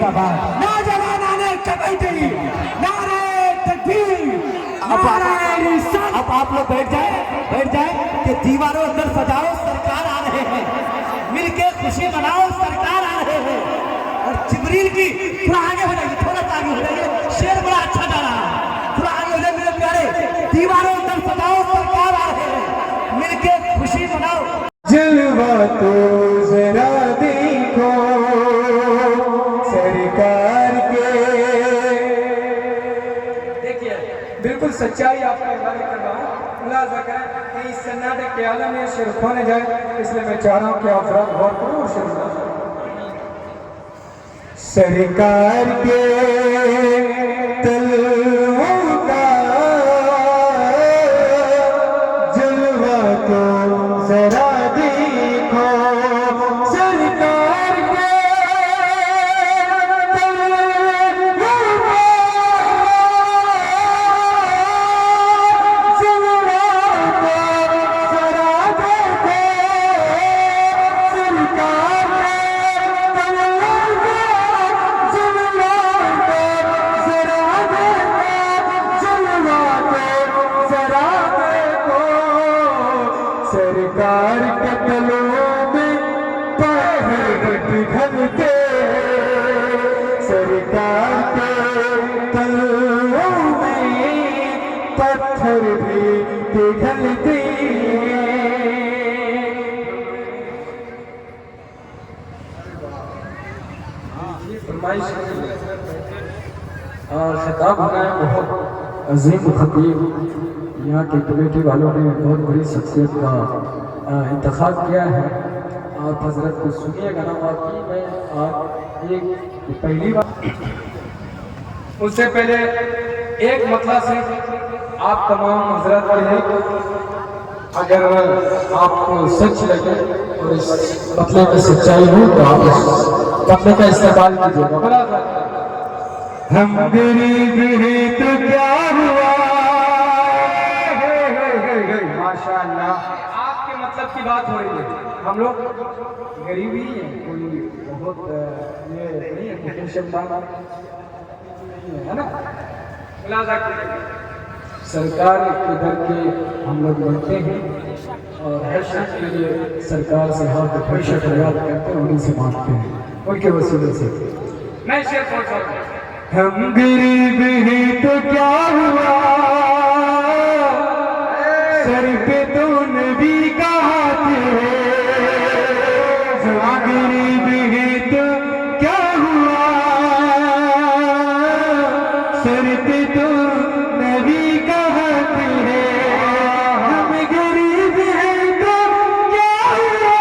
जिंदाबाद। नौजवान आने कमेटी नारे तकबीर। अब आप लोग बैठ जाए कि दीवारों अंदर सजाओ, सरकार आ रहे हैं, मिलके खुशी मनाओ, सरकार आ रहे हैं। और जिब्रील की थोड़ा आगे हो जाइए, थोड़ा सा आगे हो जाइए, शेर बड़ा अच्छा जा रहा है, थोड़ा आगे हो जाए मेरे प्यारे। दीवारों अंदर सजाओ, सरकार आ रहे हैं, मिलके खुशी मनाओ। जलवा तो जरा देखो सरकार के। देखिए बिल्कुल सच्चाई आपको इबारे कर रहा हूँ। मुलाजा करें कि इस सन्नाटे के आलम में शेर खोने जाए, इसलिए मैं चाह रहा हूँ कि आप गौर करो और शेर सरकार के तलवों का जलवा तो जरा देखो सरकार के तलवों का जलवा तो जरा देखो सरकार सरकार के तलों में पत्थर पिघलते, सरकार के तलों में पत्थर भी पिघलते। और खिताब होना है बहुत अजीम खतीब। यहाँ के कमेटी वालों ने बहुत बड़ी शख्सियत का इंतखाब किया है। आप हजरत को सुनिएगा ना। वाकई मैं आप एक पहली बार उससे पहले एक मतलब से आप तमाम हजरत के हैं, अगर आपको सच लगे और इस मतले में सच्चाई हो तो आप इस मतले का इस्तेमाल कीजिएगा। हम गरीब हैं तो क्या हुआ, माशाअल्लाह आपके मतलब की बात हो रही है। हम लोग गरीब ही हैं, कोई बहुत ये नहीं है, है ना। सरकार के दर के हम लोग बनते हैं और हर शख्स के लिए सरकार से हाथ उठाकर फरियाद करते हैं, उन्हीं से मांगते हैं, उनके वसीले से। मैं शेर पहुंचा रहा हूं। हम गरीब हैं तो क्या हुआ, सर पे तो नबी का हाथ है। हम गरीब हैं तो क्या हुआ, सर पे तो नबी का हाथ है। हम गरीब हैं तो क्या हुआ,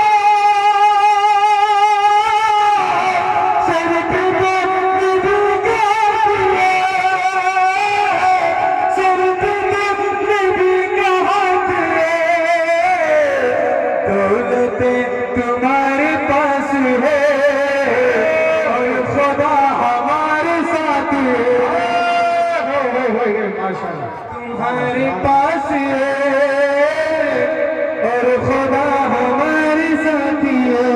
सर पे तो नबी का हाथ है। सर पे तो नबी का हाथ है। दौलतें तुम्हारे पास है और खुदा हमारे साथ है। तुम्हारे पास है और खुदा हमारे साथ है।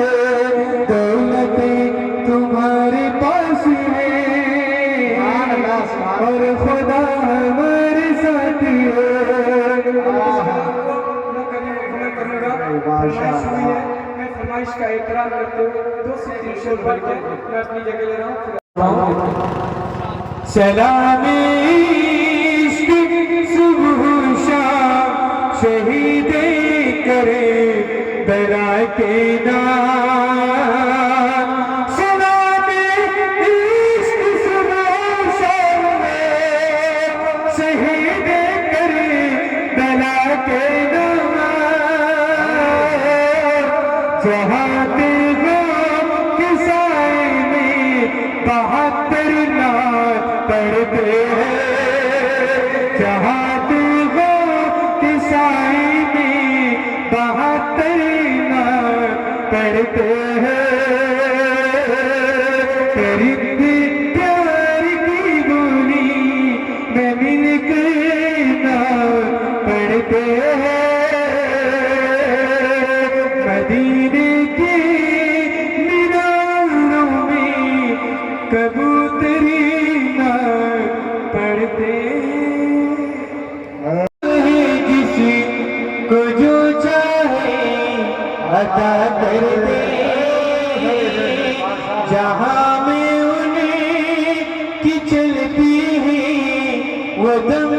दौलतें तुम्हारे पास है और खुदा हमारे साथ है। मैं फरमाइश का एहतराम करते हुए 2 से 3 शेर भर के मैं अपनी जगह ले रहा हूँ। सलामी इश्क सुबह शाम शहीदे करे बरा के नाम। सलामी इश्क सुबह शाम शहीदे करे बरा के नाम। जहाँ देखो कि साए में 72 नात पढ़ते हैं। जहाँ देखो कि साए में 72 नात पढ़ते हैं। परिंदे प्यार की बोली में मिलकर नात पढ़ते हैं। मदीने के मीनारों में कब तेरी ना पढ़ते किसी को जो चाहे अता कर दे जहां में उन्हें की चलती है वो दम